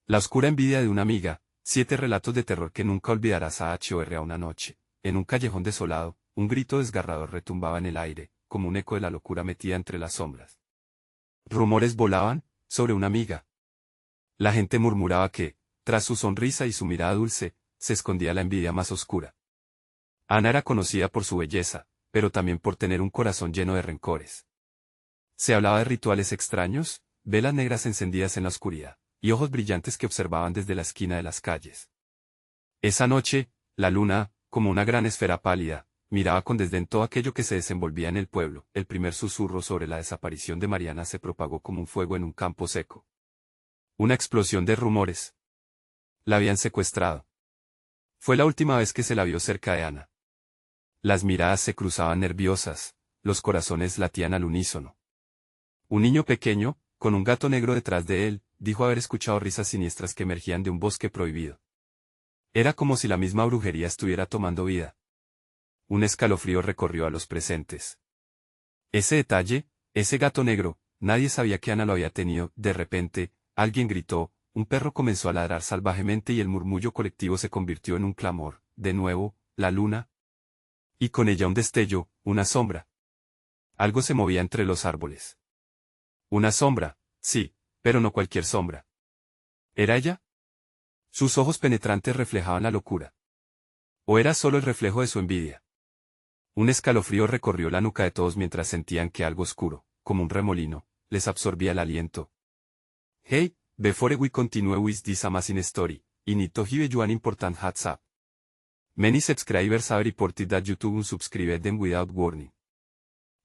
La oscura envidia de una amiga, 7 relatos de terror que nunca olvidarás a H.O.R. A una noche. En un callejón desolado, un grito desgarrador retumbaba en el aire, como un eco de la locura metida entre las sombras. Rumores volaban sobre una amiga. La gente murmuraba que, tras su sonrisa y su mirada dulce, se escondía la envidia más oscura. Ana era conocida por su belleza, pero también por tener un corazón lleno de rencores. Se hablaba de rituales extraños, velas negras encendidas en la oscuridad, y ojos brillantes que observaban desde la esquina de las calles. Esa noche, la luna, como una gran esfera pálida, miraba con desdén todo aquello que se desenvolvía en el pueblo. El primer susurro sobre la desaparición de Mariana se propagó como un fuego en un campo seco. Una explosión de rumores. La habían secuestrado. Fue la última vez que se la vio cerca de Ana. Las miradas se cruzaban nerviosas, los corazones latían al unísono. Un niño pequeño, con un gato negro detrás de él, dijo haber escuchado risas siniestras que emergían de un bosque prohibido. Era como si la misma brujería estuviera tomando vida. Un escalofrío recorrió a los presentes. Ese detalle, ese gato negro, nadie sabía que Ana lo había tenido. De repente, alguien gritó, un perro comenzó a ladrar salvajemente y el murmullo colectivo se convirtió en un clamor. De nuevo, la luna. Y con ella un destello, una sombra. Algo se movía entre los árboles. Una sombra, sí, pero no cualquier sombra. ¿Era ella? Sus ojos penetrantes reflejaban la locura. ¿O era solo el reflejo de su envidia? Un escalofrío recorrió la nuca de todos mientras sentían que algo oscuro, como un remolino, les absorbía el aliento. Hey, before we continue with this amazing story, I need to give you an important heads up. Many subscribers have reported that YouTube unsubscribed them without warning.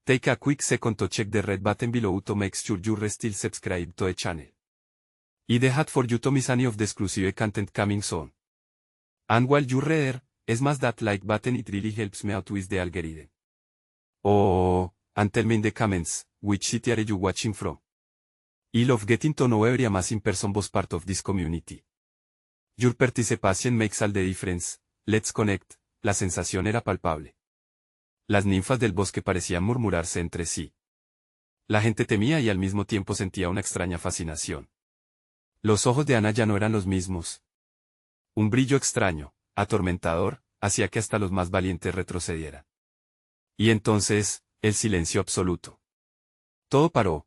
Take a quick second to check the red button below to make sure you're still subscribed to the channel. It's the hat for you to miss any of the exclusive content coming soon. And while you're there, smash that like button, it really helps me out with the algorithm. Oh, and tell me in the comments, which city are you watching from? I love getting to know every amazing person was part of this community. Your participation makes all the difference. Let's connect. La sensación era palpable. Las ninfas del bosque parecían murmurarse entre sí. La gente temía y al mismo tiempo sentía una extraña fascinación. Los ojos de Ana ya no eran los mismos. Un brillo extraño, atormentador, hacía que hasta los más valientes retrocedieran. Y entonces, el silencio absoluto. Todo paró.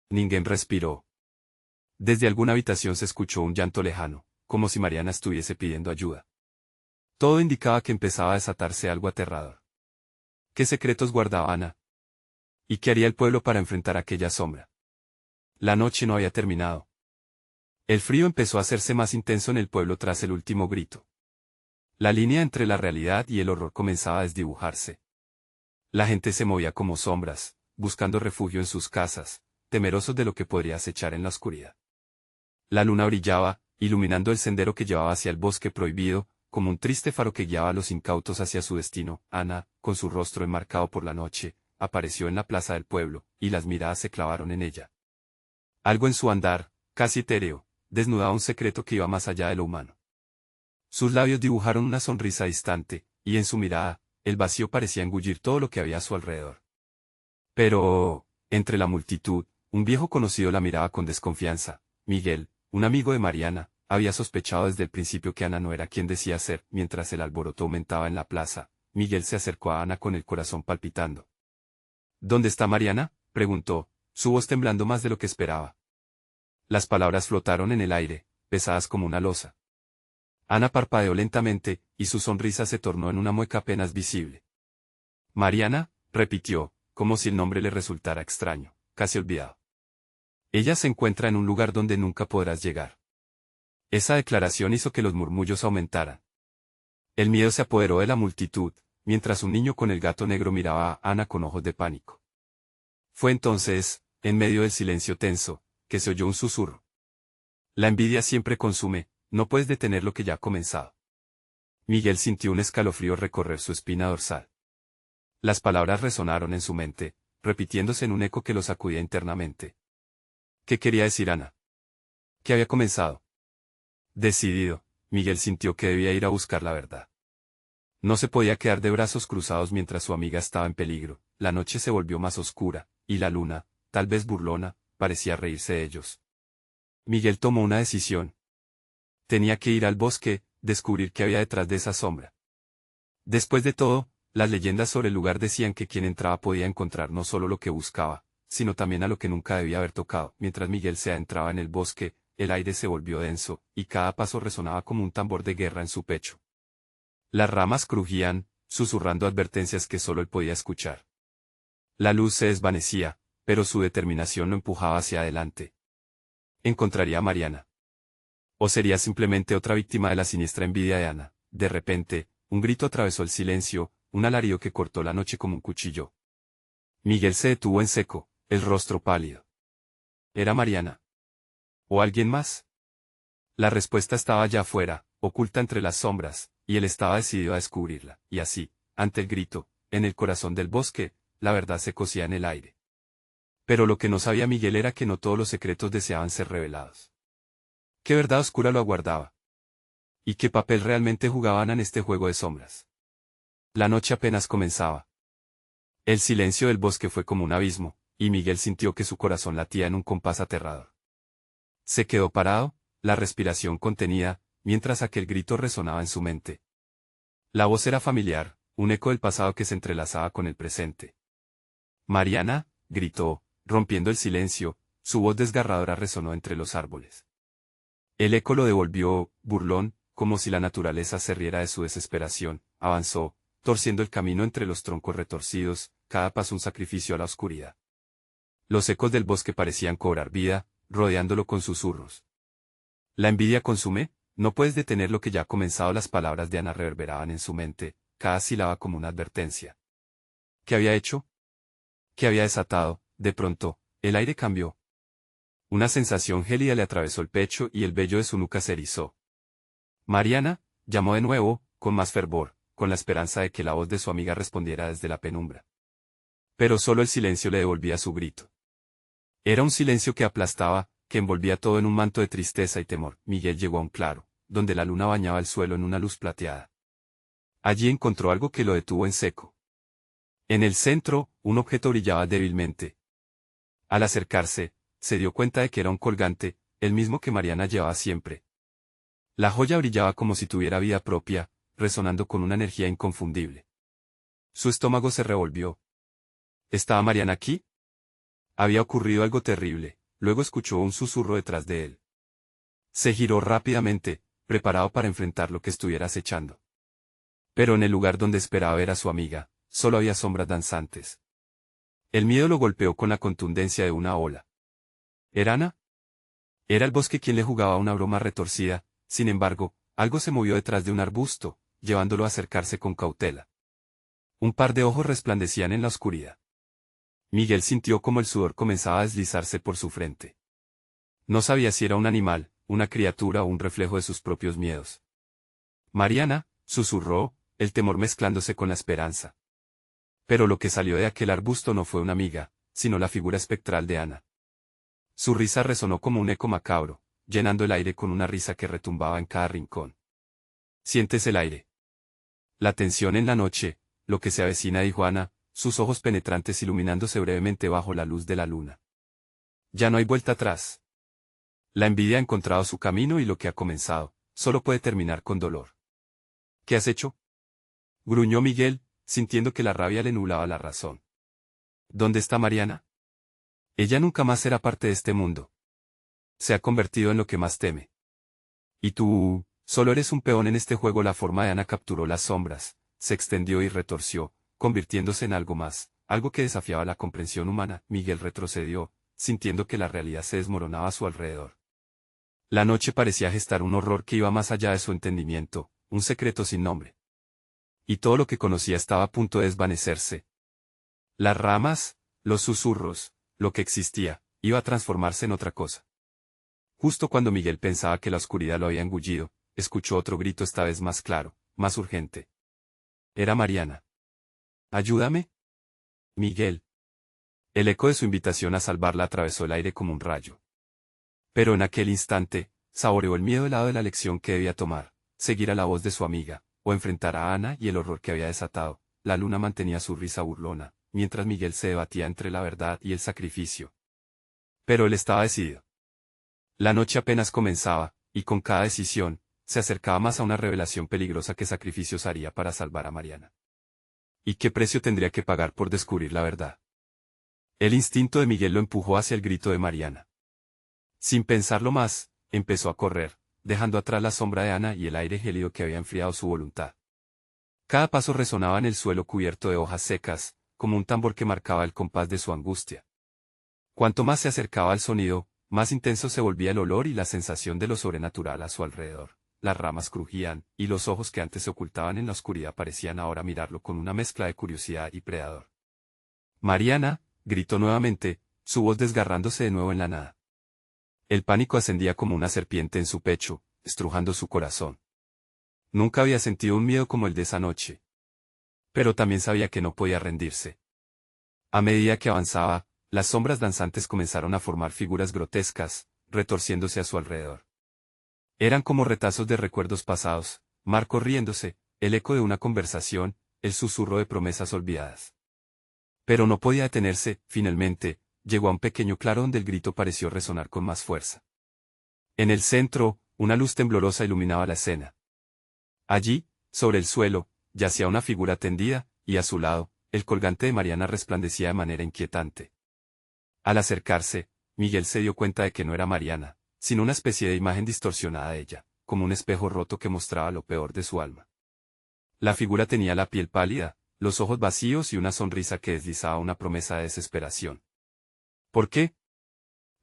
Ninguém respiró. Desde alguna habitación se escuchó un llanto lejano, como si Mariana estuviese pidiendo ayuda. Todo indicaba que empezaba a desatarse algo aterrador. ¿Qué secretos guardaba Ana? ¿Y qué haría el pueblo para enfrentar aquella sombra? La noche no había terminado. El frío empezó a hacerse más intenso en el pueblo tras el último grito. La línea entre la realidad y el horror comenzaba a desdibujarse. La gente se movía como sombras, buscando refugio en sus casas, temerosos de lo que podría acechar en la oscuridad. La luna brillaba, iluminando el sendero que llevaba hacia el bosque prohibido, como un triste faro que guiaba a los incautos hacia su destino. Ana, con su rostro enmarcado por la noche, apareció en la plaza del pueblo, y las miradas se clavaron en ella. Algo en su andar, casi etéreo, desnudaba un secreto que iba más allá de lo humano. Sus labios dibujaron una sonrisa distante, y en su mirada, el vacío parecía engullir todo lo que había a su alrededor. Pero, entre la multitud, un viejo conocido la miraba con desconfianza. Miguel, un amigo de Mariana, había sospechado desde el principio que Ana no era quien decía ser. Mientras el alboroto aumentaba en la plaza, Miguel se acercó a Ana con el corazón palpitando. ¿Dónde está Mariana?, preguntó, su voz temblando más de lo que esperaba. Las palabras flotaron en el aire, pesadas como una losa. Ana parpadeó lentamente, y su sonrisa se tornó en una mueca apenas visible. Mariana, repitió, como si el nombre le resultara extraño, casi olvidado. Ella se encuentra en un lugar donde nunca podrás llegar. Esa declaración hizo que los murmullos aumentaran. El miedo se apoderó de la multitud, mientras un niño con el gato negro miraba a Ana con ojos de pánico. Fue entonces, en medio del silencio tenso, que se oyó un susurro. La envidia siempre consume, no puedes detener lo que ya ha comenzado. Miguel sintió un escalofrío recorrer su espina dorsal. Las palabras resonaron en su mente, repitiéndose en un eco que lo sacudía internamente. ¿Qué quería decir Ana? ¿Qué había comenzado? Decidido, Miguel sintió que debía ir a buscar la verdad. No se podía quedar de brazos cruzados mientras su amiga estaba en peligro. La noche se volvió más oscura, y la luna, tal vez burlona, parecía reírse de ellos. Miguel tomó una decisión, Tenía que ir al bosque, descubrir qué había detrás de esa sombra. Después de todo, las leyendas sobre el lugar decían que quien entraba podía encontrar no solo lo que buscaba, sino también a lo que nunca debía haber tocado. Mientras Miguel se adentraba en el bosque, el aire se volvió denso, y cada paso resonaba como un tambor de guerra en su pecho. Las ramas crujían, susurrando advertencias que solo él podía escuchar. La luz se desvanecía, pero su determinación lo empujaba hacia adelante. ¿Encontraría a Mariana? ¿O sería simplemente otra víctima de la siniestra envidia de Ana? De repente, un grito atravesó el silencio, un alarido que cortó la noche como un cuchillo. Miguel se detuvo en seco, el rostro pálido. ¿Era Mariana? ¿O alguien más? La respuesta estaba allá afuera, oculta entre las sombras, y él estaba decidido a descubrirla, y así, ante el grito, en el corazón del bosque, la verdad se cosía en el aire. Pero lo que no sabía Miguel era que no todos los secretos deseaban ser revelados. ¿Qué verdad oscura lo aguardaba? ¿Y qué papel realmente jugaban en este juego de sombras? La noche apenas comenzaba. El silencio del bosque fue como un abismo, y Miguel sintió que su corazón latía en un compás aterrador. Se quedó parado, la respiración contenida, mientras aquel grito resonaba en su mente. La voz era familiar, un eco del pasado que se entrelazaba con el presente. «Mariana», gritó, rompiendo el silencio, su voz desgarradora resonó entre los árboles. El eco lo devolvió, burlón, como si la naturaleza se riera de su desesperación, avanzó, torciendo el camino entre los troncos retorcidos, cada paso un sacrificio a la oscuridad. Los ecos del bosque parecían cobrar vida, rodeándolo con susurros. La envidia consume, no puedes detener lo que ya ha comenzado. Las palabras de Ana reverberaban en su mente, cada sílaba como una advertencia. ¿Qué había hecho? ¿Qué había desatado? De pronto, el aire cambió. Una sensación gélida le atravesó el pecho y el vello de su nuca se erizó. Mariana, llamó de nuevo, con más fervor, con la esperanza de que la voz de su amiga respondiera desde la penumbra. Pero solo el silencio le devolvía su grito. Era un silencio que aplastaba, que envolvía todo en un manto de tristeza y temor. Miguel llegó a un claro, donde la luna bañaba el suelo en una luz plateada. Allí encontró algo que lo detuvo en seco. En el centro, un objeto brillaba débilmente. Al acercarse, se dio cuenta de que era un colgante, el mismo que Mariana llevaba siempre. La joya brillaba como si tuviera vida propia, resonando con una energía inconfundible. Su estómago se revolvió. ¿Estaba Mariana aquí? Había ocurrido algo terrible, luego escuchó un susurro detrás de él. Se giró rápidamente, preparado para enfrentar lo que estuviera acechando. Pero en el lugar donde esperaba ver a su amiga, solo había sombras danzantes. El miedo lo golpeó con la contundencia de una ola. ¿Era Ana? Era el bosque quien le jugaba una broma retorcida. Sin embargo, algo se movió detrás de un arbusto, llevándolo a acercarse con cautela. Un par de ojos resplandecían en la oscuridad. Miguel sintió como el sudor comenzaba a deslizarse por su frente. No sabía si era un animal, una criatura o un reflejo de sus propios miedos. Mariana, susurró, el temor mezclándose con la esperanza. Pero lo que salió de aquel arbusto no fue una amiga, sino la figura espectral de Ana. Su risa resonó como un eco macabro, llenando el aire con una risa que retumbaba en cada rincón. «Sientes el aire. La tensión en la noche, lo que se avecina», dijo Ana, sus ojos penetrantes iluminándose brevemente bajo la luz de la luna. «Ya no hay vuelta atrás. La envidia ha encontrado su camino y lo que ha comenzado, solo puede terminar con dolor». «¿Qué has hecho?», gruñó Miguel, sintiendo que la rabia le nublaba la razón. «¿Dónde está Mariana? Ella nunca más será parte de este mundo. Se ha convertido en lo que más teme. Y tú, solo eres un peón en este juego». La forma de Ana capturó las sombras, se extendió y retorció, convirtiéndose en algo más, algo que desafiaba la comprensión humana. Miguel retrocedió, sintiendo que la realidad se desmoronaba a su alrededor. La noche parecía gestar un horror que iba más allá de su entendimiento, un secreto sin nombre. Y todo lo que conocía estaba a punto de desvanecerse. Las ramas, los susurros, lo que existía, iba a transformarse en otra cosa. Justo cuando Miguel pensaba que la oscuridad lo había engullido, escuchó otro grito, esta vez más claro, más urgente. Era Mariana. «¿Ayúdame?». «Miguel». El eco de su invitación a salvarla atravesó el aire como un rayo. Pero en aquel instante, saboreó el miedo helado de la lección que debía tomar, seguir a la voz de su amiga, o enfrentar a Ana y el horror que había desatado. La luna mantenía su risa burlona, mientras Miguel se debatía entre la verdad y el sacrificio. Pero él estaba decidido. La noche apenas comenzaba, y con cada decisión, se acercaba más a una revelación peligrosa que sacrificios haría para salvar a Mariana. ¿Y qué precio tendría que pagar por descubrir la verdad? El instinto de Miguel lo empujó hacia el grito de Mariana. Sin pensarlo más, empezó a correr, dejando atrás la sombra de Ana y el aire gélido que había enfriado su voluntad. Cada paso resonaba en el suelo cubierto de hojas secas, como un tambor que marcaba el compás de su angustia. Cuanto más se acercaba al sonido, más intenso se volvía el olor y la sensación de lo sobrenatural a su alrededor. Las ramas crujían, y los ojos que antes se ocultaban en la oscuridad parecían ahora mirarlo con una mezcla de curiosidad y predador. Mariana, gritó nuevamente, su voz desgarrándose de nuevo en la nada. El pánico ascendía como una serpiente en su pecho, estrujando su corazón. Nunca había sentido un miedo como el de esa noche. Pero también sabía que no podía rendirse. A medida que avanzaba, las sombras danzantes comenzaron a formar figuras grotescas, retorciéndose a su alrededor. Eran como retazos de recuerdos pasados, Marco riéndose, el eco de una conversación, el susurro de promesas olvidadas. Pero no podía detenerse, finalmente, llegó a un pequeño claro donde el grito pareció resonar con más fuerza. En el centro, una luz temblorosa iluminaba la escena. Allí, sobre el suelo, yacía una figura tendida, y a su lado, el colgante de Mariana resplandecía de manera inquietante. Al acercarse, Miguel se dio cuenta de que no era Mariana, sino una especie de imagen distorsionada de ella, como un espejo roto que mostraba lo peor de su alma. La figura tenía la piel pálida, los ojos vacíos y una sonrisa que deslizaba una promesa de desesperación. ¿Por qué?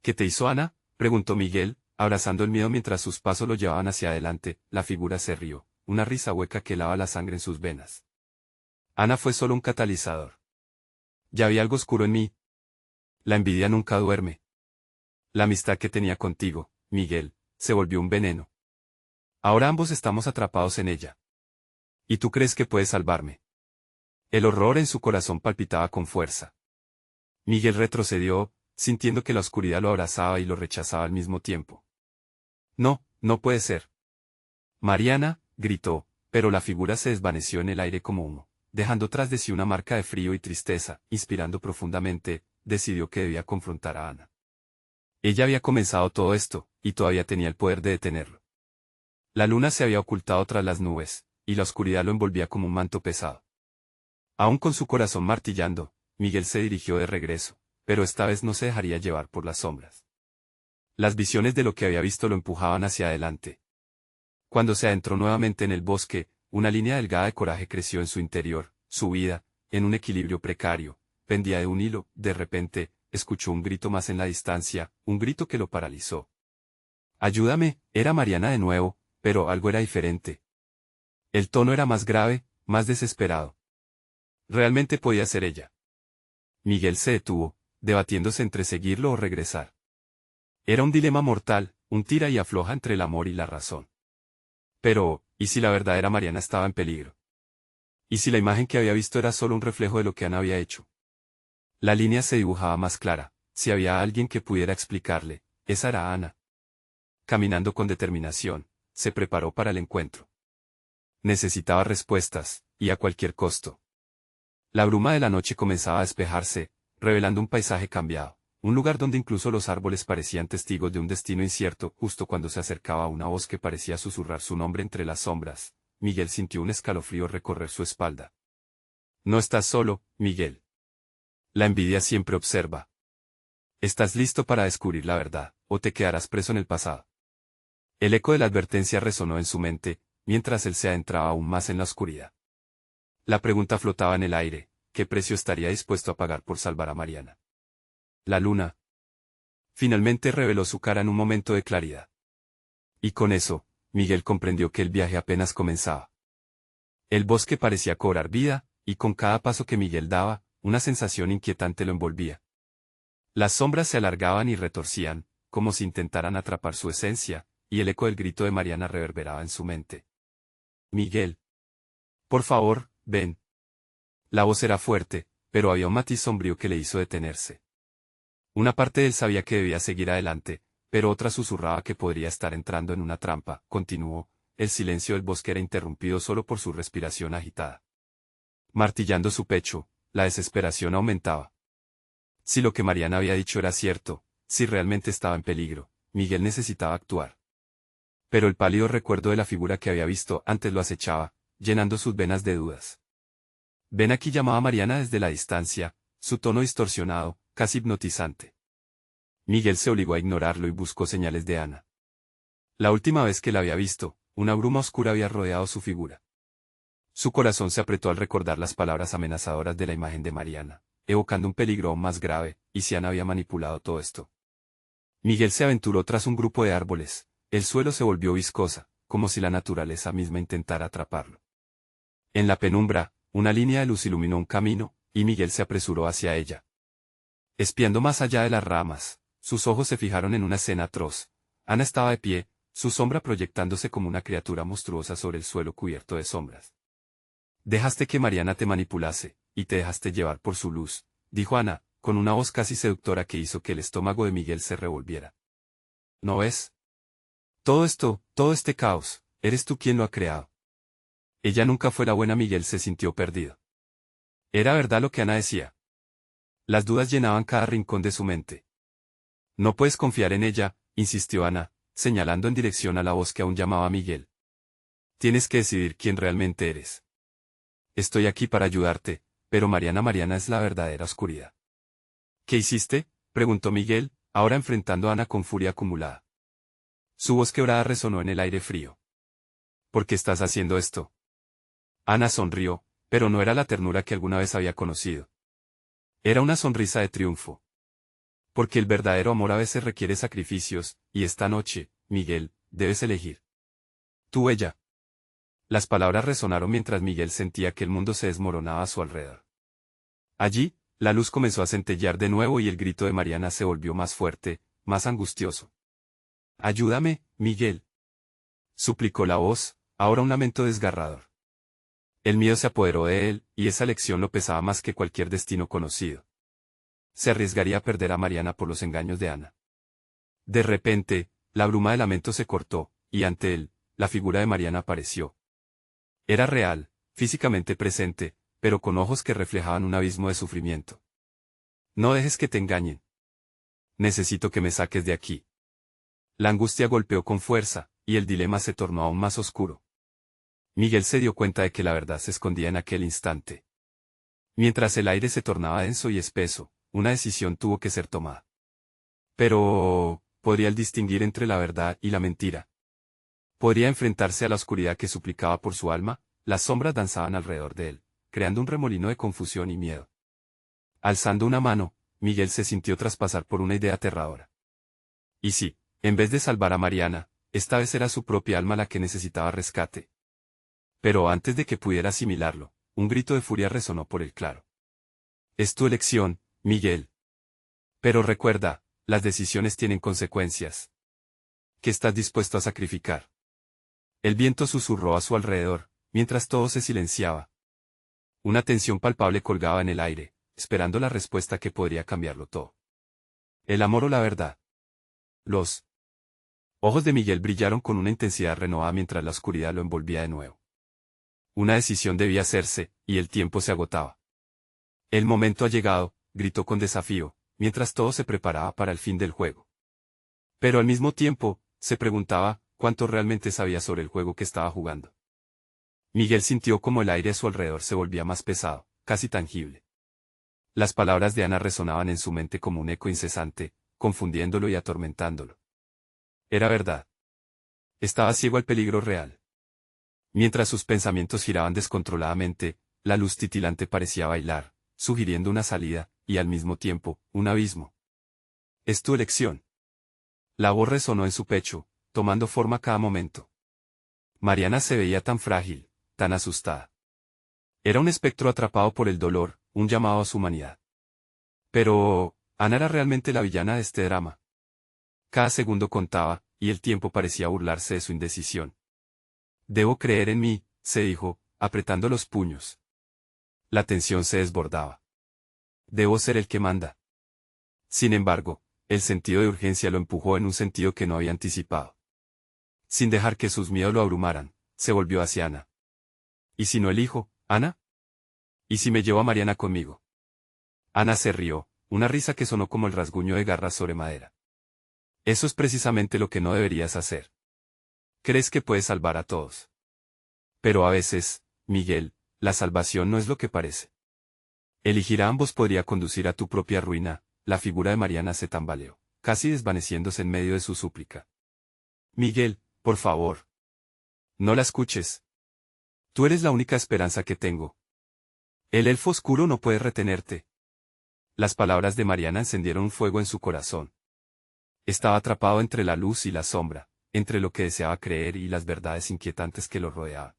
¿Qué te hizo Ana?, preguntó Miguel, abrazando el miedo mientras sus pasos lo llevaban hacia adelante. La figura se rió, una risa hueca que helaba la sangre en sus venas. Ana fue solo un catalizador. Ya había algo oscuro en mí. La envidia nunca duerme. La amistad que tenía contigo, Miguel, se volvió un veneno. Ahora ambos estamos atrapados en ella. ¿Y tú crees que puedes salvarme? El horror en su corazón palpitaba con fuerza. Miguel retrocedió, sintiendo que la oscuridad lo abrazaba y lo rechazaba al mismo tiempo. No, no puede ser. Mariana, gritó, pero la figura se desvaneció en el aire como humo, dejando tras de sí una marca de frío y tristeza. Inspirando profundamente, decidió que debía confrontar a Ana. Ella había comenzado todo esto, y todavía tenía el poder de detenerlo. La luna se había ocultado tras las nubes, y la oscuridad lo envolvía como un manto pesado. Aún con su corazón martillando, Miguel se dirigió de regreso, pero esta vez no se dejaría llevar por las sombras. Las visiones de lo que había visto lo empujaban hacia adelante. Cuando se adentró nuevamente en el bosque, una línea delgada de coraje creció en su interior. Su vida, en un equilibrio precario, pendía de un hilo. De repente, escuchó un grito más en la distancia, un grito que lo paralizó. «Ayúdame», era Mariana de nuevo, pero algo era diferente. El tono era más grave, más desesperado. Realmente podía ser ella. Miguel se detuvo, debatiéndose entre seguirlo o regresar. Era un dilema mortal, un tira y afloja entre el amor y la razón. Pero, ¿y si la verdadera Mariana estaba en peligro? ¿Y si la imagen que había visto era solo un reflejo de lo que Ana había hecho? La línea se dibujaba más clara. Si había alguien que pudiera explicarle, esa era Ana. Caminando con determinación, se preparó para el encuentro. Necesitaba respuestas, y a cualquier costo. La bruma de la noche comenzaba a despejarse, revelando un paisaje cambiado, un lugar donde incluso los árboles parecían testigos de un destino incierto. Justo cuando se acercaba a una voz que parecía susurrar su nombre entre las sombras, Miguel sintió un escalofrío recorrer su espalda. No estás solo, Miguel. La envidia siempre observa. Estás listo para descubrir la verdad, o te quedarás preso en el pasado. El eco de la advertencia resonó en su mente, mientras él se adentraba aún más en la oscuridad. La pregunta flotaba en el aire: ¿qué precio estaría dispuesto a pagar por salvar a Mariana? La luna finalmente reveló su cara en un momento de claridad. Y con eso, Miguel comprendió que el viaje apenas comenzaba. El bosque parecía cobrar vida, y con cada paso que Miguel daba, una sensación inquietante lo envolvía. Las sombras se alargaban y retorcían, como si intentaran atrapar su esencia, y el eco del grito de Mariana reverberaba en su mente. «Miguel. Por favor, ven». La voz era fuerte, pero había un matiz sombrío que le hizo detenerse. Una parte de él sabía que debía seguir adelante, pero otra susurraba que podría estar entrando en una trampa. Continuó. El silencio del bosque era interrumpido solo por su respiración agitada. Martillando su pecho, la desesperación aumentaba. Si lo que Mariana había dicho era cierto, si realmente estaba en peligro, Miguel necesitaba actuar. Pero el pálido recuerdo de la figura que había visto antes lo acechaba, llenando sus venas de dudas. Ven aquí, llamaba Mariana desde la distancia, su tono distorsionado, casi hipnotizante. Miguel se obligó a ignorarlo y buscó señales de Ana. La última vez que la había visto, una bruma oscura había rodeado su figura. Su corazón se apretó al recordar las palabras amenazadoras de la imagen de Mariana, evocando un peligro aún más grave, y si Ana había manipulado todo esto. Miguel se aventuró tras un grupo de árboles, el suelo se volvió viscosa, como si la naturaleza misma intentara atraparlo. En la penumbra, una línea de luz iluminó un camino, y Miguel se apresuró hacia ella. Espiando más allá de las ramas, sus ojos se fijaron en una escena atroz. Ana estaba de pie, su sombra proyectándose como una criatura monstruosa sobre el suelo cubierto de sombras. Dejaste que Mariana te manipulase, y te dejaste llevar por su luz, dijo Ana, con una voz casi seductora que hizo que el estómago de Miguel se revolviera. ¿No ves? Todo esto, todo este caos, eres tú quien lo ha creado. Ella nunca fue la buena. Miguel se sintió perdido. Era verdad lo que Ana decía. Las dudas llenaban cada rincón de su mente. No puedes confiar en ella, insistió Ana, señalando en dirección a la voz que aún llamaba a Miguel. Tienes que decidir quién realmente eres. Estoy aquí para ayudarte, pero Mariana es la verdadera oscuridad. ¿Qué hiciste?, preguntó Miguel, ahora enfrentando a Ana con furia acumulada. Su voz quebrada resonó en el aire frío. ¿Por qué estás haciendo esto? Ana sonrió, pero no era la ternura que alguna vez había conocido. Era una sonrisa de triunfo. Porque el verdadero amor a veces requiere sacrificios, y esta noche, Miguel, debes elegir. Tú o ella. Las palabras resonaron mientras Miguel sentía que el mundo se desmoronaba a su alrededor. Allí, la luz comenzó a centellear de nuevo y el grito de Mariana se volvió más fuerte, más angustioso. Ayúdame, Miguel. Suplicó la voz, ahora un lamento desgarrador. El miedo se apoderó de él, y esa lección lo pesaba más que cualquier destino conocido. Se arriesgaría a perder a Mariana por los engaños de Ana. De repente, la bruma de lamento se cortó, y ante él, la figura de Mariana apareció. Era real, físicamente presente, pero con ojos que reflejaban un abismo de sufrimiento. No dejes que te engañen. Necesito que me saques de aquí. La angustia golpeó con fuerza, y el dilema se tornó aún más oscuro. Miguel se dio cuenta de que la verdad se escondía en aquel instante. Mientras el aire se tornaba denso y espeso, una decisión tuvo que ser tomada. Pero, ¿podría él distinguir entre la verdad y la mentira? ¿Podría enfrentarse a la oscuridad que suplicaba por su alma? Las sombras danzaban alrededor de él, creando un remolino de confusión y miedo. Alzando una mano, Miguel se sintió traspasar por una idea aterradora. ¿Y si, en vez de salvar a Mariana, esta vez era su propia alma la que necesitaba rescate? Pero antes de que pudiera asimilarlo, un grito de furia resonó por el claro. Es tu elección, Miguel. Pero recuerda, las decisiones tienen consecuencias. ¿Qué estás dispuesto a sacrificar? El viento susurró a su alrededor, mientras todo se silenciaba. Una tensión palpable colgaba en el aire, esperando la respuesta que podría cambiarlo todo. ¿El amor o la verdad? Los ojos de Miguel brillaron con una intensidad renovada mientras la oscuridad lo envolvía de nuevo. Una decisión debía hacerse, y el tiempo se agotaba. El momento ha llegado, gritó con desafío, mientras todo se preparaba para el fin del juego. Pero al mismo tiempo, se preguntaba, ¿cuánto realmente sabía sobre el juego que estaba jugando? Miguel sintió como el aire a su alrededor se volvía más pesado, casi tangible. Las palabras de Ana resonaban en su mente como un eco incesante, confundiéndolo y atormentándolo. Era verdad. Estaba ciego al peligro real. Mientras sus pensamientos giraban descontroladamente, la luz titilante parecía bailar, sugiriendo una salida, y al mismo tiempo, un abismo. Es tu elección. La voz resonó en su pecho, tomando forma cada momento. Mariana se veía tan frágil, tan asustada. Era un espectro atrapado por el dolor, un llamado a su humanidad. Pero, Ana era realmente la villana de este drama. Cada segundo contaba, y el tiempo parecía burlarse de su indecisión. Debo creer en mí, se dijo, apretando los puños. La tensión se desbordaba. Debo ser el que manda. Sin embargo, el sentido de urgencia lo empujó en un sentido que no había anticipado. Sin dejar que sus miedos lo abrumaran, se volvió hacia Ana. ¿Y si no elijo, Ana? ¿Y si me llevo a Mariana conmigo? Ana se rió, una risa que sonó como el rasguño de garras sobre madera. Eso es precisamente lo que no deberías hacer. Crees que puedes salvar a todos. Pero a veces, Miguel, la salvación no es lo que parece. Elegir a ambos podría conducir a tu propia ruina. La figura de Mariana se tambaleó, casi desvaneciéndose en medio de su súplica. Miguel, por favor. No la escuches. Tú eres la única esperanza que tengo. El elfo oscuro no puede retenerte. Las palabras de Mariana encendieron un fuego en su corazón. Estaba atrapado entre la luz y la sombra, entre lo que deseaba creer y las verdades inquietantes que lo rodeaban.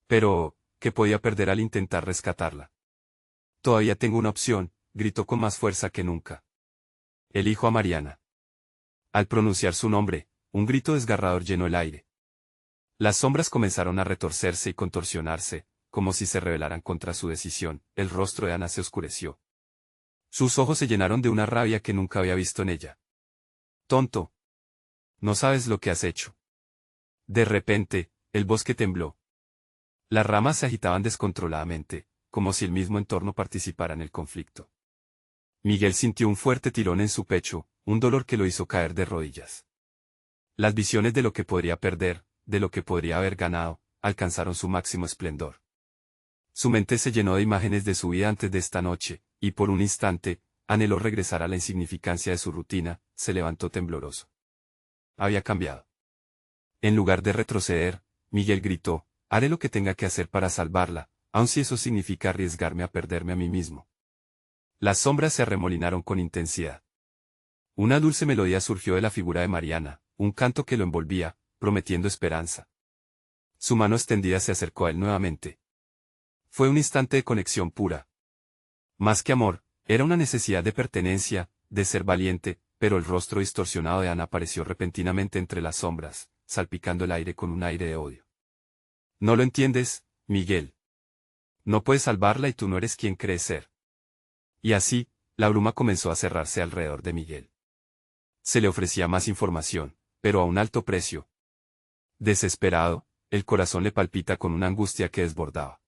Pero, ¿qué podía perder al intentar rescatarla? Todavía tengo una opción, gritó con más fuerza que nunca. Elijo a Mariana. Al pronunciar su nombre, un grito desgarrador llenó el aire. Las sombras comenzaron a retorcerse y contorsionarse, como si se rebelaran contra su decisión. El rostro de Ana se oscureció. Sus ojos se llenaron de una rabia que nunca había visto en ella. Tonto. No sabes lo que has hecho. De repente, el bosque tembló. Las ramas se agitaban descontroladamente, como si el mismo entorno participara en el conflicto. Miguel sintió un fuerte tirón en su pecho, un dolor que lo hizo caer de rodillas. Las visiones de lo que podría perder, de lo que podría haber ganado, alcanzaron su máximo esplendor. Su mente se llenó de imágenes de su vida antes de esta noche, y por un instante, anheló regresar a la insignificancia de su rutina. Se levantó tembloroso. Había cambiado. En lugar de retroceder, Miguel gritó, haré lo que tenga que hacer para salvarla, aun si eso significa arriesgarme a perderme a mí mismo. Las sombras se arremolinaron con intensidad. Una dulce melodía surgió de la figura de Mariana, un canto que lo envolvía, prometiendo esperanza. Su mano extendida se acercó a él nuevamente. Fue un instante de conexión pura. Más que amor, era una necesidad de pertenencia, de ser valiente, pero el rostro distorsionado de Ana apareció repentinamente entre las sombras, salpicando el aire con un aire de odio. No lo entiendes, Miguel. No puedes salvarla y tú no eres quien crees ser. Y así, la bruma comenzó a cerrarse alrededor de Miguel. Se le ofrecía más información, pero a un alto precio. Desesperado, el corazón le palpita con una angustia que desbordaba.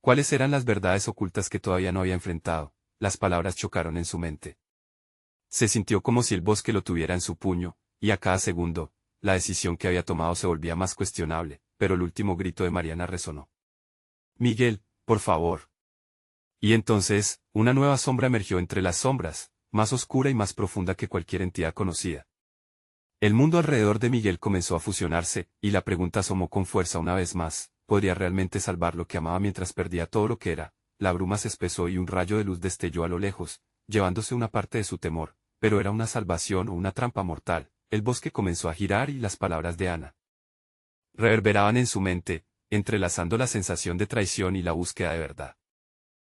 ¿Cuáles eran las verdades ocultas que todavía no había enfrentado? Las palabras chocaron en su mente. Se sintió como si el bosque lo tuviera en su puño, y a cada segundo, la decisión que había tomado se volvía más cuestionable, pero el último grito de Mariana resonó. Miguel, por favor. Y entonces, una nueva sombra emergió entre las sombras, más oscura y más profunda que cualquier entidad conocida. El mundo alrededor de Miguel comenzó a fusionarse, y la pregunta asomó con fuerza una vez más, ¿podría realmente salvar lo que amaba mientras perdía todo lo que era? La bruma se espesó y un rayo de luz destelló a lo lejos, llevándose una parte de su temor, pero era una salvación o una trampa mortal. El bosque comenzó a girar y las palabras de Ana reverberaban en su mente, entrelazando la sensación de traición y la búsqueda de verdad.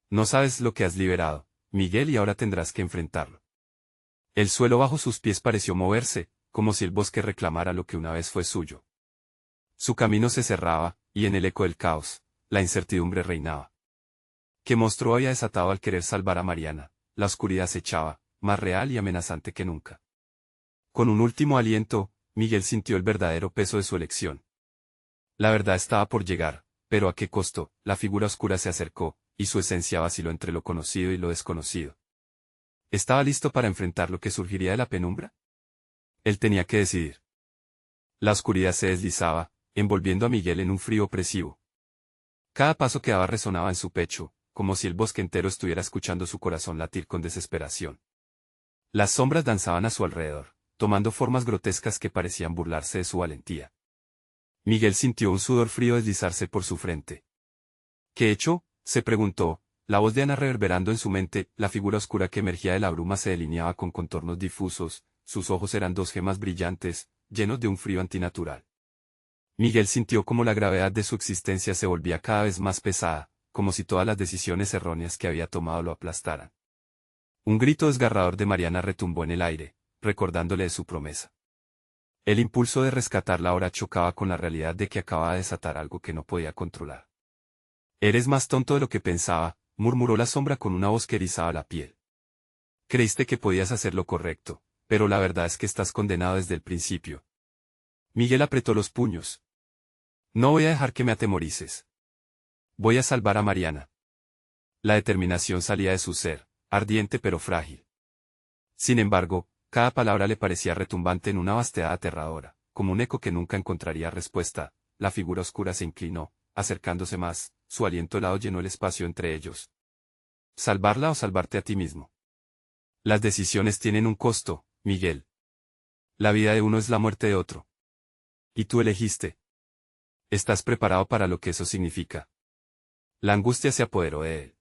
No sabes lo que has liberado, Miguel, y ahora tendrás que enfrentarlo. El suelo bajo sus pies pareció moverse, como si el bosque reclamara lo que una vez fue suyo. Su camino se cerraba, y en el eco del caos, la incertidumbre reinaba. ¿Qué monstruo había desatado al querer salvar a Mariana? La oscuridad se echaba, más real y amenazante que nunca. Con un último aliento, Miguel sintió el verdadero peso de su elección. La verdad estaba por llegar, pero ¿a qué costo? La figura oscura se acercó, y su esencia vaciló entre lo conocido y lo desconocido. ¿Estaba listo para enfrentar lo que surgiría de la penumbra? Él tenía que decidir. La oscuridad se deslizaba, envolviendo a Miguel en un frío opresivo. Cada paso que daba resonaba en su pecho, como si el bosque entero estuviera escuchando su corazón latir con desesperación. Las sombras danzaban a su alrededor, tomando formas grotescas que parecían burlarse de su valentía. Miguel sintió un sudor frío deslizarse por su frente. ¿Qué he hecho?, se preguntó, la voz de Ana reverberando en su mente. La figura oscura que emergía de la bruma se delineaba con contornos difusos, sus ojos eran dos gemas brillantes, llenos de un frío antinatural. Miguel sintió como la gravedad de su existencia se volvía cada vez más pesada, como si todas las decisiones erróneas que había tomado lo aplastaran. Un grito desgarrador de Mariana retumbó en el aire, recordándole de su promesa. El impulso de rescatarla ahora chocaba con la realidad de que acababa de desatar algo que no podía controlar. Eres más tonto de lo que pensaba, murmuró la sombra con una voz que erizaba la piel. Creíste que podías hacer lo correcto, pero la verdad es que estás condenado desde el principio. Miguel apretó los puños. No voy a dejar que me atemorices. Voy a salvar a Mariana. La determinación salía de su ser, ardiente pero frágil. Sin embargo, cada palabra le parecía retumbante en una vastedad aterradora. como un eco que nunca encontraría respuesta, la figura oscura se inclinó, acercándose más, su aliento helado llenó el espacio entre ellos. ¿Salvarla o salvarte a ti mismo? Las decisiones tienen un costo, Miguel. La vida de uno es la muerte de otro. Y tú elegiste. ¿Estás preparado para lo que eso significa? La angustia se apoderó de él.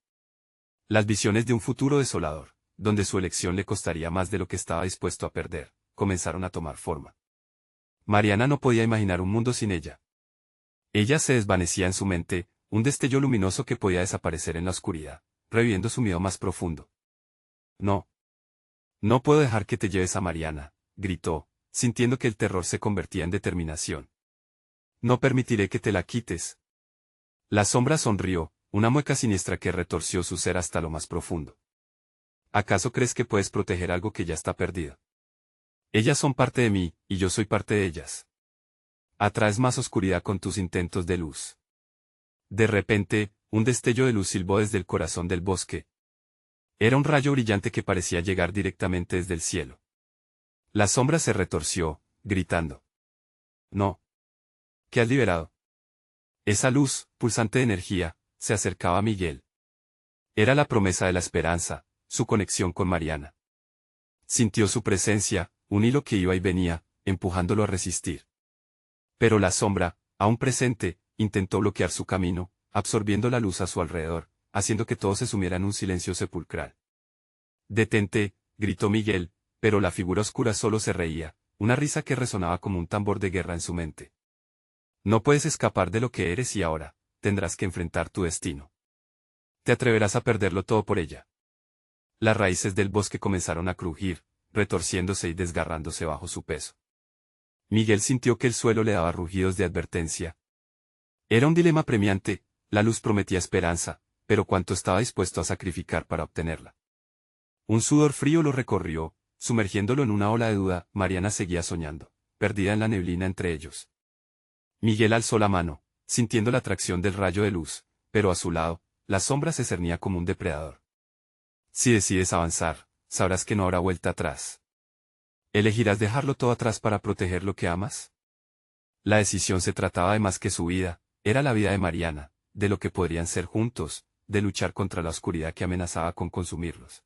Las visiones de un futuro desolador, donde su elección le costaría más de lo que estaba dispuesto a perder, comenzaron a tomar forma. Mariana no podía imaginar un mundo sin ella. Ella se desvanecía en su mente, un destello luminoso que podía desaparecer en la oscuridad, reviviendo su miedo más profundo. No. No puedo dejar que te lleves a Mariana, gritó, sintiendo que el terror se convertía en determinación. No permitiré que te la quites. La sombra sonrió, una mueca siniestra que retorció su ser hasta lo más profundo. ¿Acaso crees que puedes proteger algo que ya está perdido? Ellas son parte de mí, y yo soy parte de ellas. Atraes más oscuridad con tus intentos de luz. De repente, un destello de luz silbó desde el corazón del bosque. Era un rayo brillante que parecía llegar directamente desde el cielo. La sombra se retorció, gritando. No. ¿Qué has liberado? Esa luz, pulsante de energía, se acercaba a Miguel. Era la promesa de la esperanza, su conexión con Mariana. Sintió su presencia, un hilo que iba y venía, empujándolo a resistir. Pero la sombra, aún presente, intentó bloquear su camino, absorbiendo la luz a su alrededor, haciendo que todo se sumiera en un silencio sepulcral. «Detente», gritó Miguel, pero la figura oscura solo se reía, una risa que resonaba como un tambor de guerra en su mente. «No puedes escapar de lo que eres y ahora, tendrás que enfrentar tu destino. Te atreverás a perderlo todo por ella». Las raíces del bosque comenzaron a crujir, retorciéndose y desgarrándose bajo su peso. Miguel sintió que el suelo le daba rugidos de advertencia. Era un dilema premiante, la luz prometía esperanza, pero cuánto estaba dispuesto a sacrificar para obtenerla. Un sudor frío lo recorrió, sumergiéndolo en una ola de duda. Mariana seguía soñando, perdida en la neblina entre ellos. Miguel alzó la mano, sintiendo la atracción del rayo de luz, pero a su lado, la sombra se cernía como un depredador. Si decides avanzar, sabrás que no habrá vuelta atrás. ¿Elegirás dejarlo todo atrás para proteger lo que amas? La decisión se trataba de más que su vida, era la vida de Mariana, de lo que podrían ser juntos, de luchar contra la oscuridad que amenazaba con consumirlos.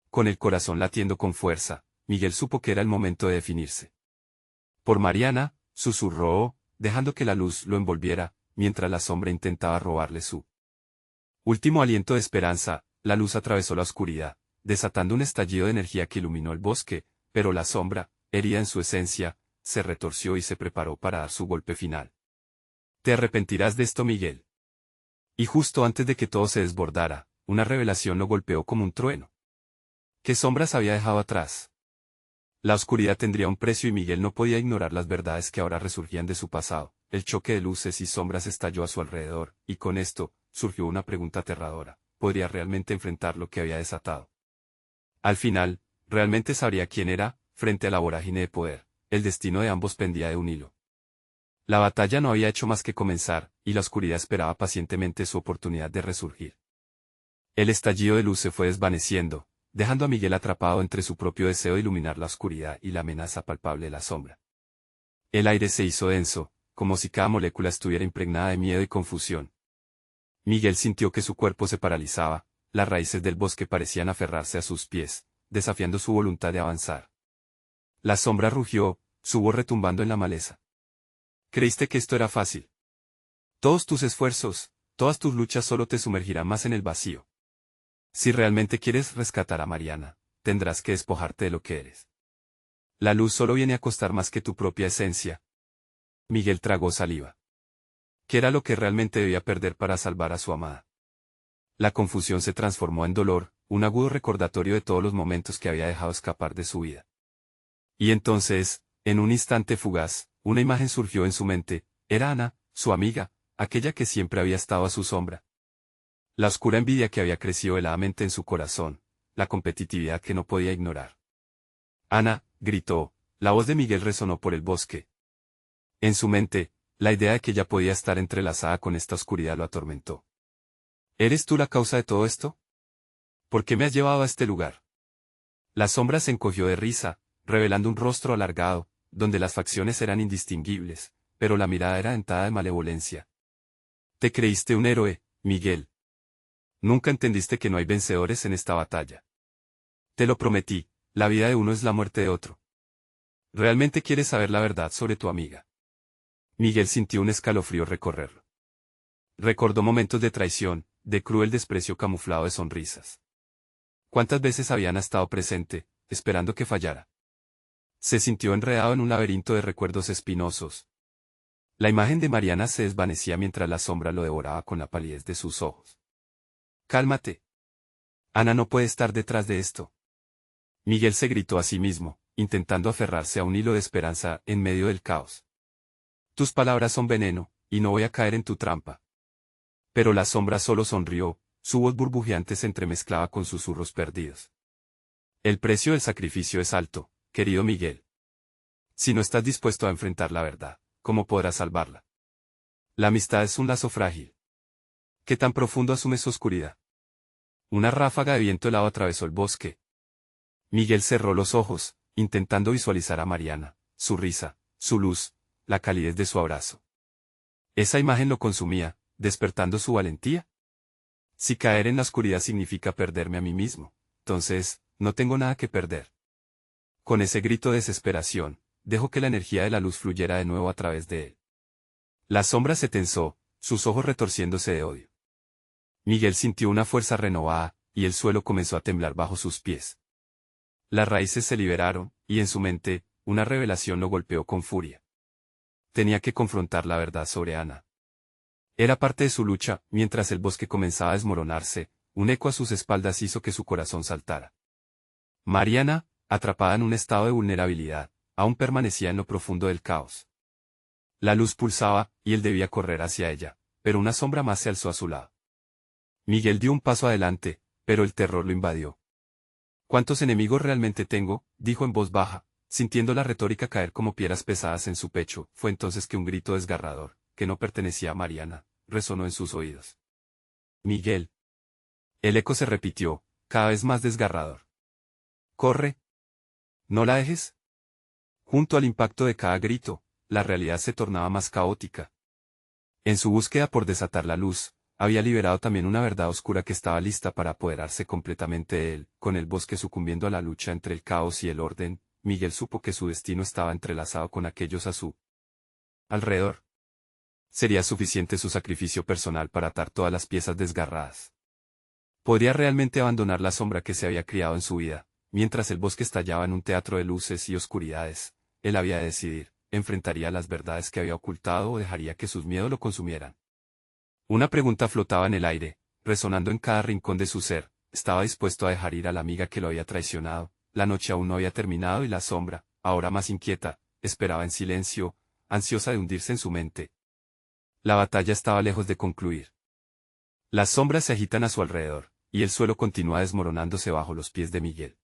Con el corazón latiendo con fuerza, Miguel supo que era el momento de definirse. Por Mariana, susurró, dejando que la luz lo envolviera, mientras la sombra intentaba robarle su último aliento de esperanza. La luz atravesó la oscuridad, desatando un estallido de energía que iluminó el bosque, pero la sombra, herida en su esencia, se retorció y se preparó para dar su golpe final. Te arrepentirás de esto, Miguel. Y justo antes de que todo se desbordara, una revelación lo golpeó como un trueno. ¿Qué sombras había dejado atrás? La oscuridad tendría un precio y Miguel no podía ignorar las verdades que ahora resurgían de su pasado. El choque de luces y sombras estalló a su alrededor, y con esto, surgió una pregunta aterradora. ¿Podría realmente enfrentar lo que había desatado? Al final, realmente sabría quién era, frente a la vorágine de poder. El destino de ambos pendía de un hilo. La batalla no había hecho más que comenzar, y la oscuridad esperaba pacientemente su oportunidad de resurgir. El estallido de luz se fue desvaneciendo, dejando a Miguel atrapado entre su propio deseo de iluminar la oscuridad y la amenaza palpable de la sombra. El aire se hizo denso, como si cada molécula estuviera impregnada de miedo y confusión. Miguel sintió que su cuerpo se paralizaba, las raíces del bosque parecían aferrarse a sus pies, desafiando su voluntad de avanzar. La sombra rugió, su voz retumbando en la maleza. ¿Creíste que esto era fácil? Todos tus esfuerzos, todas tus luchas solo te sumergirán más en el vacío. Si realmente quieres rescatar a Mariana, tendrás que despojarte de lo que eres. La luz solo viene a costar más que tu propia esencia. Miguel tragó saliva. ¿Qué era lo que realmente debía perder para salvar a su amada? La confusión se transformó en dolor, un agudo recordatorio de todos los momentos que había dejado escapar de su vida. Y entonces, en un instante fugaz, una imagen surgió en su mente. Era Ana, su amiga, aquella que siempre había estado a su sombra. La oscura envidia que había crecido heladamente en su corazón, la competitividad que no podía ignorar. «Ana», gritó, la voz de Miguel resonó por el bosque. En su mente, la idea de que ella podía estar entrelazada con esta oscuridad lo atormentó. ¿Eres tú la causa de todo esto? ¿Por qué me has llevado a este lugar? La sombra se encogió de risa, revelando un rostro alargado, donde las facciones eran indistinguibles, pero la mirada era dentada de malevolencia. Te creíste un héroe, Miguel. Nunca entendiste que no hay vencedores en esta batalla. Te lo prometí, la vida de uno es la muerte de otro. ¿Realmente quieres saber la verdad sobre tu amiga? Miguel sintió un escalofrío recorrerlo. Recordó momentos de traición, de cruel desprecio camuflado de sonrisas. ¿Cuántas veces habían estado presente, esperando que fallara? Se sintió enredado en un laberinto de recuerdos espinosos. La imagen de Mariana se desvanecía mientras la sombra lo devoraba con la palidez de sus ojos. Cálmate. Ana no puede estar detrás de esto. Miguel se gritó a sí mismo, intentando aferrarse a un hilo de esperanza en medio del caos. Tus palabras son veneno, y no voy a caer en tu trampa. Pero la sombra solo sonrió, su voz burbujeante se entremezclaba con susurros perdidos. El precio del sacrificio es alto, querido Miguel. Si no estás dispuesto a enfrentar la verdad, ¿cómo podrás salvarla? La amistad es un lazo frágil. ¿Qué tan profundo asume su oscuridad? Una ráfaga de viento helado atravesó el bosque. Miguel cerró los ojos, intentando visualizar a Mariana, su risa, su luz, la calidez de su abrazo. Esa imagen lo consumía, despertando su valentía. Si caer en la oscuridad significa perderme a mí mismo, entonces, no tengo nada que perder. Con ese grito de desesperación, dejó que la energía de la luz fluyera de nuevo a través de él. La sombra se tensó, sus ojos retorciéndose de odio. Miguel sintió una fuerza renovada, y el suelo comenzó a temblar bajo sus pies. Las raíces se liberaron, y en su mente, una revelación lo golpeó con furia. Tenía que confrontar la verdad sobre Ana. Era parte de su lucha, mientras el bosque comenzaba a desmoronarse, un eco a sus espaldas hizo que su corazón saltara. Mariana, atrapada en un estado de vulnerabilidad, aún permanecía en lo profundo del caos. La luz pulsaba, y él debía correr hacia ella, pero una sombra más se alzó a su lado. Miguel dio un paso adelante, pero el terror lo invadió. ¿Cuántos enemigos realmente tengo?, dijo en voz baja, sintiendo la retórica caer como piedras pesadas en su pecho. Fue entonces que un grito desgarrador, que no pertenecía a Mariana, resonó en sus oídos. Miguel. El eco se repitió, cada vez más desgarrador. ¡Corre! ¡No la dejes! Junto al impacto de cada grito, la realidad se tornaba más caótica. En su búsqueda por desatar la luz, había liberado también una verdad oscura que estaba lista para apoderarse completamente de él. Con el bosque sucumbiendo a la lucha entre el caos y el orden, Miguel supo que su destino estaba entrelazado con aquellos a su alrededor. ¿Sería suficiente su sacrificio personal para atar todas las piezas desgarradas? ¿Podría realmente abandonar la sombra que se había criado en su vida? Mientras el bosque estallaba en un teatro de luces y oscuridades, él había de decidir, ¿enfrentaría las verdades que había ocultado o dejaría que sus miedos lo consumieran? Una pregunta flotaba en el aire, resonando en cada rincón de su ser. ¿Estaba dispuesto a dejar ir a la amiga que lo había traicionado? La noche aún no había terminado y la sombra, ahora más inquieta, esperaba en silencio, ansiosa de hundirse en su mente. La batalla estaba lejos de concluir. Las sombras se agitan a su alrededor, y el suelo continúa desmoronándose bajo los pies de Miguel.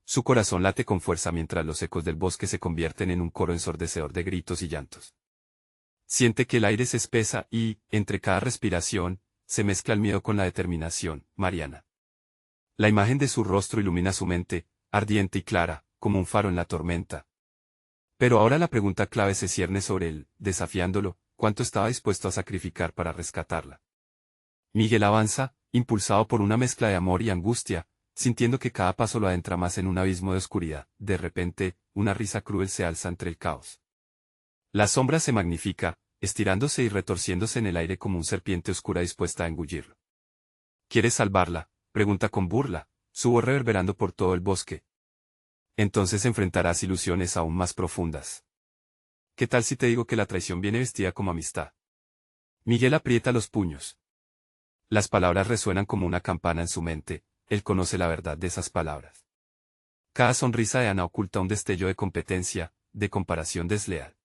Su corazón late con fuerza mientras los ecos del bosque se convierten en un coro ensordecedor de gritos y llantos. Siente que el aire se espesa y, entre cada respiración, se mezcla el miedo con la determinación. Mariana. La imagen de su rostro ilumina su mente, ardiente y clara, como un faro en la tormenta. Pero ahora la pregunta clave se cierne sobre él, desafiándolo, ¿cuánto estaba dispuesto a sacrificar para rescatarla? Miguel avanza, impulsado por una mezcla de amor y angustia, sintiendo que cada paso lo adentra más en un abismo de oscuridad. De repente, una risa cruel se alza entre el caos. La sombra se magnifica, estirándose y retorciéndose en el aire como una serpiente oscura dispuesta a engullirlo. ¿Quieres salvarla?, pregunta con burla, su voz reverberando por todo el bosque. Entonces enfrentarás ilusiones aún más profundas. ¿Qué tal si te digo que la traición viene vestida como amistad? Miguel aprieta los puños. Las palabras resuenan como una campana en su mente, él conoce la verdad de esas palabras. Cada sonrisa de Ana oculta un destello de competencia, de comparación desleal.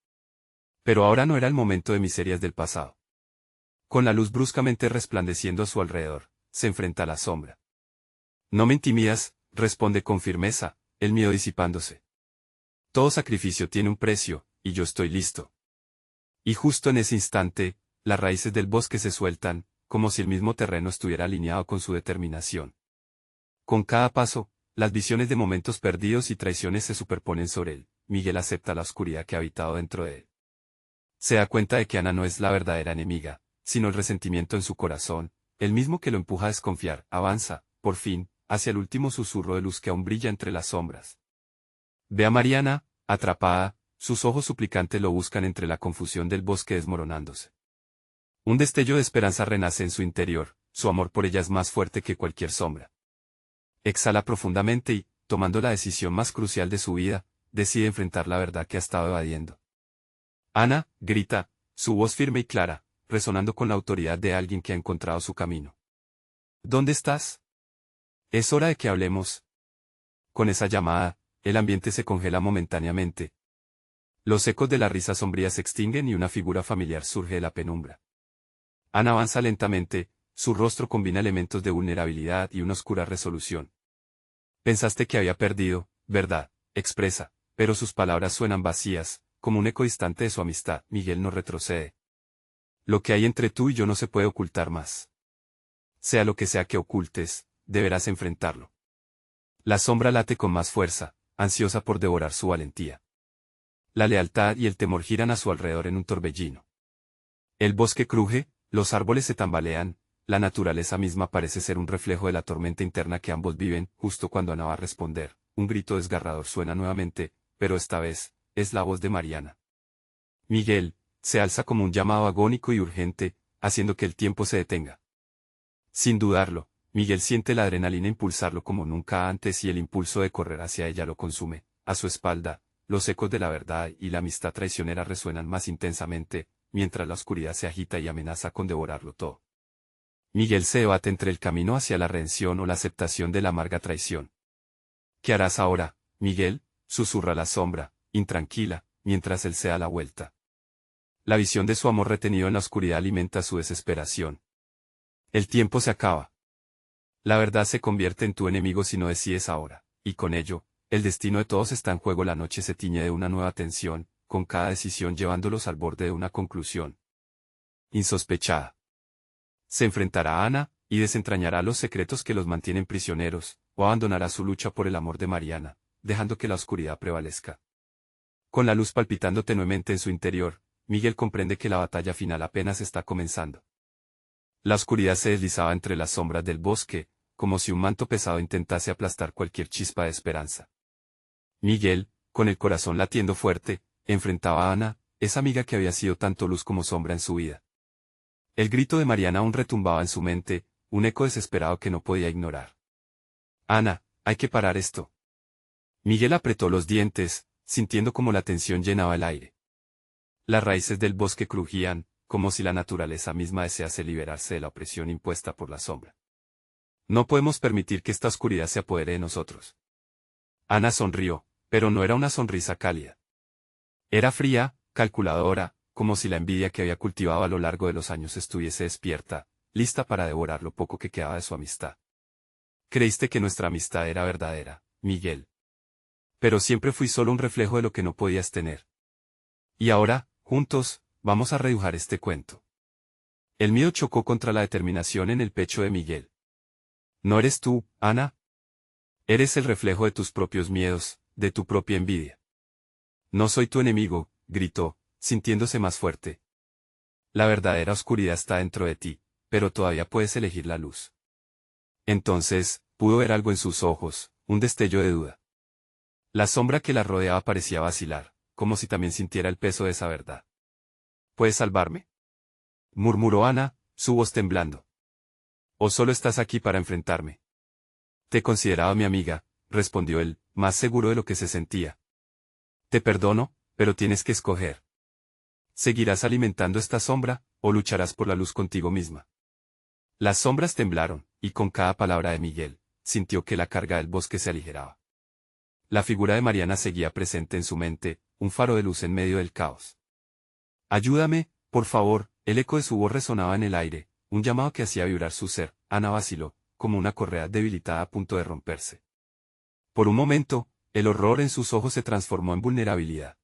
Pero ahora no era el momento de miserias del pasado. Con la luz bruscamente resplandeciendo a su alrededor, se enfrenta a la sombra. No me intimidas, responde con firmeza, el miedo disipándose. Todo sacrificio tiene un precio, y yo estoy listo. Y justo en ese instante, las raíces del bosque se sueltan, como si el mismo terreno estuviera alineado con su determinación. Con cada paso, las visiones de momentos perdidos y traiciones se superponen sobre él. Miguel acepta la oscuridad que ha habitado dentro de él. Se da cuenta de que Ana no es la verdadera enemiga, sino el resentimiento en su corazón, el mismo que lo empuja a desconfiar. Avanza, por fin, hacia el último susurro de luz que aún brilla entre las sombras. Ve a Mariana, atrapada, sus ojos suplicantes lo buscan entre la confusión del bosque desmoronándose. Un destello de esperanza renace en su interior, su amor por ella es más fuerte que cualquier sombra. Exhala profundamente y, tomando la decisión más crucial de su vida, decide enfrentar la verdad que ha estado evadiendo. Ana, grita, su voz firme y clara, resonando con la autoridad de alguien que ha encontrado su camino. ¿Dónde estás? Es hora de que hablemos. Con esa llamada, el ambiente se congela momentáneamente. Los ecos de la risa sombría se extinguen y una figura familiar surge de la penumbra. Ana avanza lentamente, su rostro combina elementos de vulnerabilidad y una oscura resolución. Pensaste que había perdido, ¿verdad? Expresa, pero sus palabras suenan vacías, como un eco distante de su amistad. Miguel no retrocede. Lo que hay entre tú y yo no se puede ocultar más. Sea lo que sea que ocultes, deberás enfrentarlo. La sombra late con más fuerza, ansiosa por devorar su valentía. La lealtad y el temor giran a su alrededor en un torbellino. El bosque cruje, los árboles se tambalean, la naturaleza misma parece ser un reflejo de la tormenta interna que ambos viven. Justo cuando Ana va a responder, un grito desgarrador suena nuevamente, pero esta vez, es la voz de Mariana. Miguel, se alza como un llamado agónico y urgente, haciendo que el tiempo se detenga. Sin dudarlo, Miguel siente la adrenalina impulsarlo como nunca antes y el impulso de correr hacia ella lo consume. A su espalda, los ecos de la verdad y la amistad traicionera resuenan más intensamente, mientras la oscuridad se agita y amenaza con devorarlo todo. Miguel se debate entre el camino hacia la redención o la aceptación de la amarga traición. ¿Qué harás ahora, Miguel? Susurra la sombra, intranquila, mientras él se da la vuelta. La visión de su amor retenido en la oscuridad alimenta su desesperación. El tiempo se acaba. La verdad se convierte en tu enemigo si no decides ahora, y con ello, el destino de todos está en juego. La noche se tiñe de una nueva tensión, con cada decisión llevándolos al borde de una conclusión insospechada. Se enfrentará a Ana, y desentrañará los secretos que los mantienen prisioneros, o abandonará su lucha por el amor de Mariana, dejando que la oscuridad prevalezca. Con la luz palpitando tenuemente en su interior, Miguel comprende que la batalla final apenas está comenzando. La oscuridad se deslizaba entre las sombras del bosque, como si un manto pesado intentase aplastar cualquier chispa de esperanza. Miguel, con el corazón latiendo fuerte, enfrentaba a Ana, esa amiga que había sido tanto luz como sombra en su vida. El grito de Mariana aún retumbaba en su mente, un eco desesperado que no podía ignorar. Ana, hay que parar esto. Miguel apretó los dientes, sintiendo como la tensión llenaba el aire. Las raíces del bosque crujían, como si la naturaleza misma desease liberarse de la opresión impuesta por la sombra. No podemos permitir que esta oscuridad se apodere de nosotros. Ana sonrió, pero no era una sonrisa cálida. Era fría, calculadora, como si la envidia que había cultivado a lo largo de los años estuviese despierta, lista para devorar lo poco que quedaba de su amistad. Creíste que nuestra amistad era verdadera, Miguel. Pero siempre fui solo un reflejo de lo que no podías tener. Y ahora, juntos, vamos a redibujar este cuento. El miedo chocó contra la determinación en el pecho de Miguel. No eres tú, Ana. Eres el reflejo de tus propios miedos, de tu propia envidia. No soy tu enemigo, gritó, sintiéndose más fuerte. La verdadera oscuridad está dentro de ti, pero todavía puedes elegir la luz. Entonces, pudo ver algo en sus ojos, un destello de duda. La sombra que la rodeaba parecía vacilar, como si también sintiera el peso de esa verdad. ¿Puedes salvarme?, murmuró Ana, su voz temblando. ¿O solo estás aquí para enfrentarme? Te consideraba mi amiga, respondió él, más seguro de lo que se sentía. Te perdono, pero tienes que escoger. ¿Seguirás alimentando esta sombra, o lucharás por la luz contigo misma? Las sombras temblaron, y con cada palabra de Miguel, sintió que la carga del bosque se aligeraba. La figura de Mariana seguía presente en su mente, un faro de luz en medio del caos. Ayúdame, por favor, el eco de su voz resonaba en el aire, un llamado que hacía vibrar su ser. Ana vaciló, como una correa debilitada a punto de romperse. Por un momento, el horror en sus ojos se transformó en vulnerabilidad.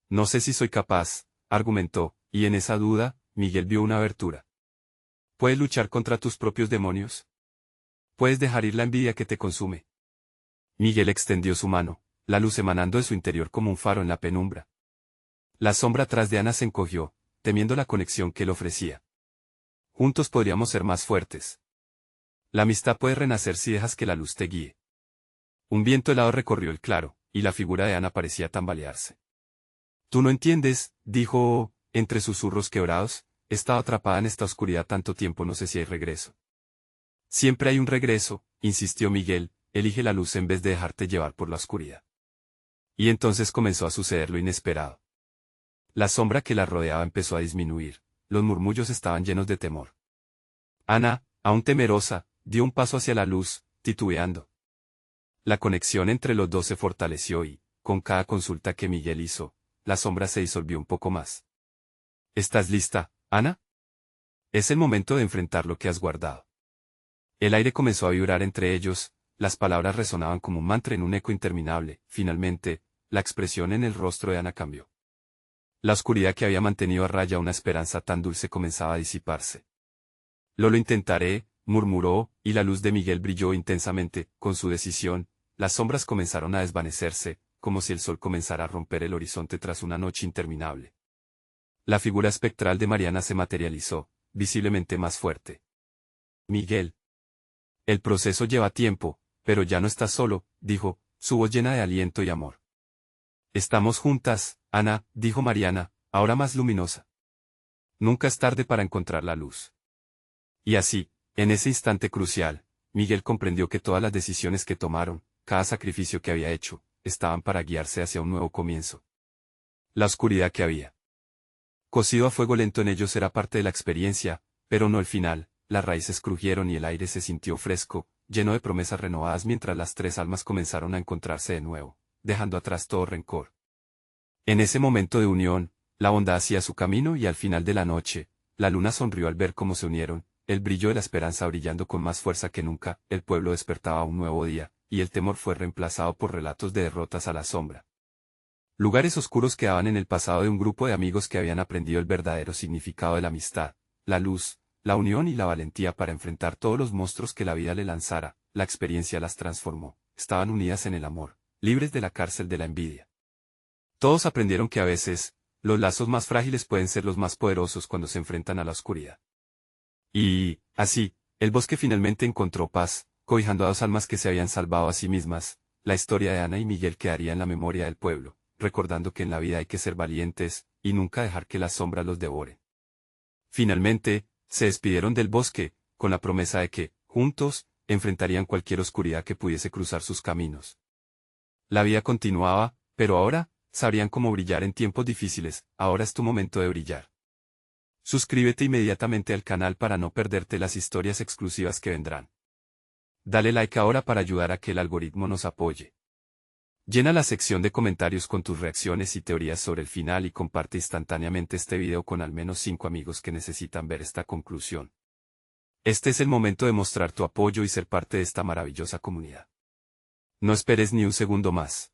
No sé si soy capaz, argumentó, y en esa duda, Miguel vio una abertura. ¿Puedes luchar contra tus propios demonios? ¿Puedes dejar ir la envidia que te consume? Miguel extendió su mano, la luz emanando de su interior como un faro en la penumbra. La sombra atrás de Ana se encogió, temiendo la conexión que él ofrecía. Juntos podríamos ser más fuertes. La amistad puede renacer si dejas que la luz te guíe. Un viento helado recorrió el claro, y la figura de Ana parecía tambalearse. Tú no entiendes, dijo, entre susurros quebrados, he estado atrapada en esta oscuridad tanto tiempo, no sé si hay regreso. Siempre hay un regreso, insistió Miguel, elige la luz en vez de dejarte llevar por la oscuridad. Y entonces comenzó a suceder lo inesperado. La sombra que la rodeaba empezó a disminuir, los murmullos estaban llenos de temor. Ana, aún temerosa, dio un paso hacia la luz, titubeando. La conexión entre los dos se fortaleció y, con cada consulta que Miguel hizo, la sombra se disolvió un poco más. ¿Estás lista, Ana? Es el momento de enfrentar lo que has guardado. El aire comenzó a vibrar entre ellos, las palabras resonaban como un mantra en un eco interminable. Finalmente, la expresión en el rostro de Ana cambió. La oscuridad que había mantenido a raya una esperanza tan dulce comenzaba a disiparse. Lo intentaré, murmuró, y la luz de Miguel brilló intensamente. Con su decisión, las sombras comenzaron a desvanecerse, como si el sol comenzara a romper el horizonte tras una noche interminable. La figura espectral de Mariana se materializó, visiblemente más fuerte. Miguel. El proceso lleva tiempo, pero ya no estás solo, dijo, su voz llena de aliento y amor. Estamos juntas, Ana, dijo Mariana, ahora más luminosa. Nunca es tarde para encontrar la luz. Y así, en ese instante crucial, Miguel comprendió que todas las decisiones que tomaron, cada sacrificio que había hecho, estaban para guiarse hacia un nuevo comienzo. La oscuridad que había cocido a fuego lento en ellos era parte de la experiencia, pero no el final. Las raíces crujieron y el aire se sintió fresco, lleno de promesas renovadas mientras las tres almas comenzaron a encontrarse de nuevo, dejando atrás todo rencor. En ese momento de unión, la bondad hacía su camino y al final de la noche, la luna sonrió al ver cómo se unieron, el brillo de la esperanza brillando con más fuerza que nunca, el pueblo despertaba a un nuevo día, y el temor fue reemplazado por relatos de derrotas a la sombra. Lugares oscuros quedaban en el pasado de un grupo de amigos que habían aprendido el verdadero significado de la amistad, la luz, la unión y la valentía para enfrentar todos los monstruos que la vida le lanzara. La experiencia las transformó, estaban unidas en el amor, libres de la cárcel de la envidia. Todos aprendieron que a veces, los lazos más frágiles pueden ser los más poderosos cuando se enfrentan a la oscuridad. Y, así, el bosque finalmente encontró paz, cobijando a dos almas que se habían salvado a sí mismas. La historia de Ana y Miguel quedaría en la memoria del pueblo, recordando que en la vida hay que ser valientes, y nunca dejar que la sombra los devore. Finalmente, se despidieron del bosque, con la promesa de que, juntos, enfrentarían cualquier oscuridad que pudiese cruzar sus caminos. La vida continuaba, pero ahora, sabrían cómo brillar en tiempos difíciles. Ahora es tu momento de brillar. Suscríbete inmediatamente al canal para no perderte las historias exclusivas que vendrán. Dale like ahora para ayudar a que el algoritmo nos apoye. Llena la sección de comentarios con tus reacciones y teorías sobre el final y comparte instantáneamente este video con al menos 5 amigos que necesitan ver esta conclusión. Este es el momento de mostrar tu apoyo y ser parte de esta maravillosa comunidad. No esperes ni un segundo más.